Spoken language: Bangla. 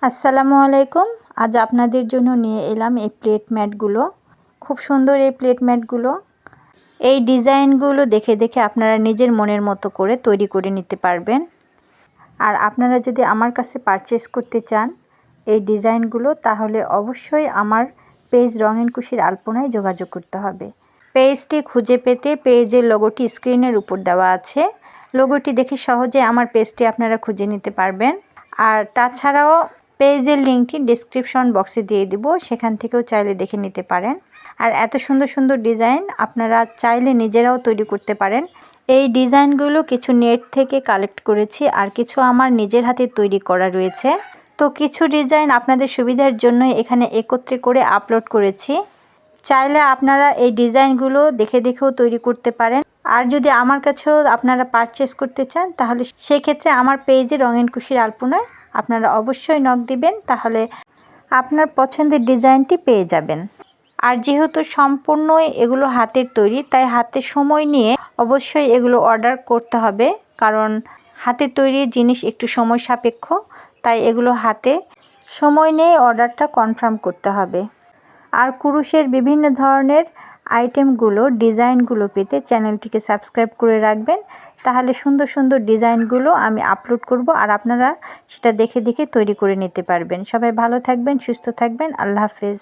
আসসালামু আলাইকুম। আজ আপনাদের জন্য নিয়ে এলাম এই প্লেট ম্যাটগুলো। খুব সুন্দর এই প্লেট ম্যাটগুলো। এই ডিজাইনগুলো দেখে দেখে আপনারা নিজের মনের মতো করে তৈরি করে নিতে পারবেন। আর আপনারা যদি আমার কাছে পারচেস করতে চান এই ডিজাইনগুলো, তাহলে অবশ্যই আমার পেজ রঙিন খুশির আলপনায় যোগাযোগ করতে হবে। পেজটি খুঁজে পেতে পেজের লোগোটি স্ক্রিনের উপর দেওয়া আছে। লোগোটি দেখে সহজে আমার পেজটি আপনারা খুঁজে নিতে পারবেন। আর তাছাড়াও পেজের লিঙ্কটি ডেসক্রিপশন বক্সে দিয়ে দিব, সেখান থেকেও চাইলে দেখে নিতে পারেন। আর এত সুন্দর সুন্দর ডিজাইন আপনারা চাইলে নিজেরাও তৈরি করতে পারেন। এই ডিজাইনগুলো কিছু নেট থেকে কালেক্ট করেছি, আর কিছু আমার নিজের হাতে তৈরি করা রয়েছে। তো কিছু ডিজাইন আপনাদের সুবিধার জন্য এখানে একত্রে করে আপলোড করেছি। চাইলে আপনারা এই ডিজাইনগুলো দেখে দেখেও তৈরি করতে পারেন। আর যদি আমার কাছেও আপনারা পারচেস করতে চান, তাহলে সেক্ষেত্রে আমার পেজে রঙিন খুশির আলপনায় আপনারা অবশ্যই নক দিবেন, তাহলে আপনার পছন্দের ডিজাইনটি পেয়ে যাবেন। আর যেহেতু সম্পূর্ণই এগুলো হাতের তৈরি, তাই হাতে সময় নিয়ে অবশ্যই এগুলো অর্ডার করতে হবে, কারণ হাতের তৈরি জিনিস একটু সময় সাপেক্ষ, তাই এগুলো হাতে সময় নিয়ে অর্ডারটা কনফার্ম করতে হবে। আর কুরুশের বিভিন্ন ধরনের আইটেমগুলো ডিজাইনগুলো পেতে চ্যানেলটিকে সাবস্ক্রাইব করে রাখবেন, তাহলে সুন্দর সুন্দর ডিজাইনগুলো আমি আপলোড করব আর আপনারা সেটা দেখে দেখে তৈরি করে নিতে পারবেন। সবাই ভালো থাকবেন, সুস্থ থাকবেন। আল্লাহ হাফেজ।